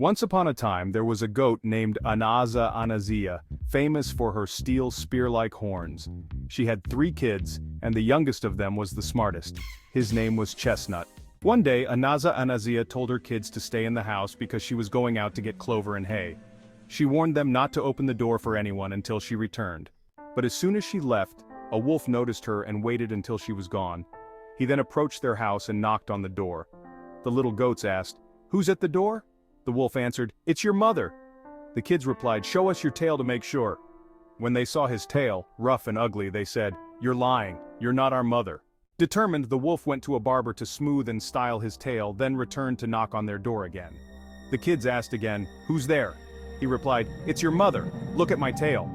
Once upon a time there was a goat named Annaziya, famous for her steel spear-like horns. She had 3 kids, and the youngest of them was the smartest. His name was Chestnut. One day Annaziya told her kids to stay in the house because she was going out to get clover and hay. She warned them not to open the door for anyone until she returned. But as soon as she left, a wolf noticed her and waited until she was gone. He then approached their house and knocked on the door. The little goats asked, "Who's at the door?" The wolf answered, "It's your mother." The kids replied, "Show us your tail to make sure." When they saw his tail, rough and ugly, they said, "You're lying, you're not our mother." Determined, the wolf went to a barber to smooth and style his tail, then returned to knock on their door again. The kids asked again, "Who's there?" He replied, "It's your mother, look at my tail."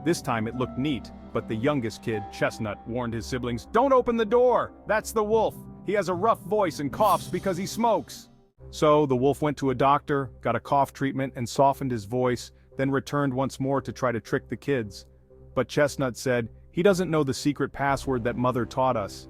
This time it looked neat, but the youngest kid, Chestnut, warned his siblings, "Don't open the door! That's the wolf! He has a rough voice and coughs because he smokes!" So the wolf went to a doctor, got a cough treatment and softened his voice, then returned once more to try to trick the kids. But Chestnut said, "He doesn't know the secret password that mother taught us."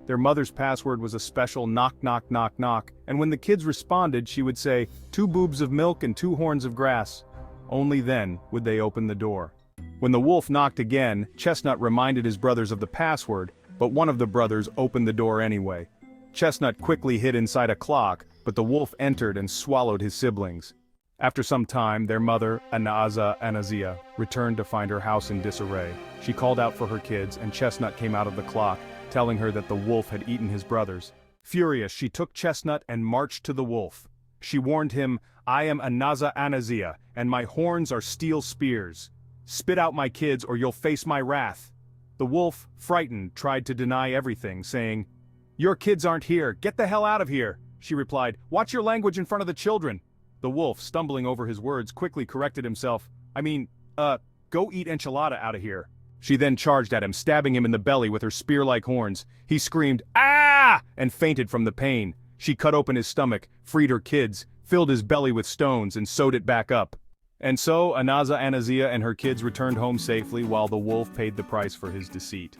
Their mother's password was a special knock knock knock knock, and when the kids responded she would say, "2 boobs of milk and 2 horns of grass." Only then would they open the door. When the wolf knocked again, Chestnut reminded his brothers of the password, but one of the brothers opened the door anyway. Chestnut quickly hid inside a clock, but the wolf entered and swallowed his siblings. After some time, their mother, Annaziya, returned to find her house in disarray. She called out for her kids, and Chestnut came out of the clock, telling her that the wolf had eaten his brothers. Furious, she took Chestnut and marched to the wolf. She warned him, "I am Annaziya, and my horns are steel spears. Spit out my kids or you'll face my wrath." The wolf, frightened, tried to deny everything, saying, "Your kids aren't here, get the hell out of here." She replied, "Watch your language in front of the children." The wolf, stumbling over his words, quickly corrected himself. Go eat enchilada out of here." She then charged at him, stabbing him in the belly with her spear-like horns. He screamed, "Ah!" and fainted from the pain. She cut open his stomach, freed her kids, filled his belly with stones and sewed it back up. And so Annaziya and her kids returned home safely while the wolf paid the price for his deceit.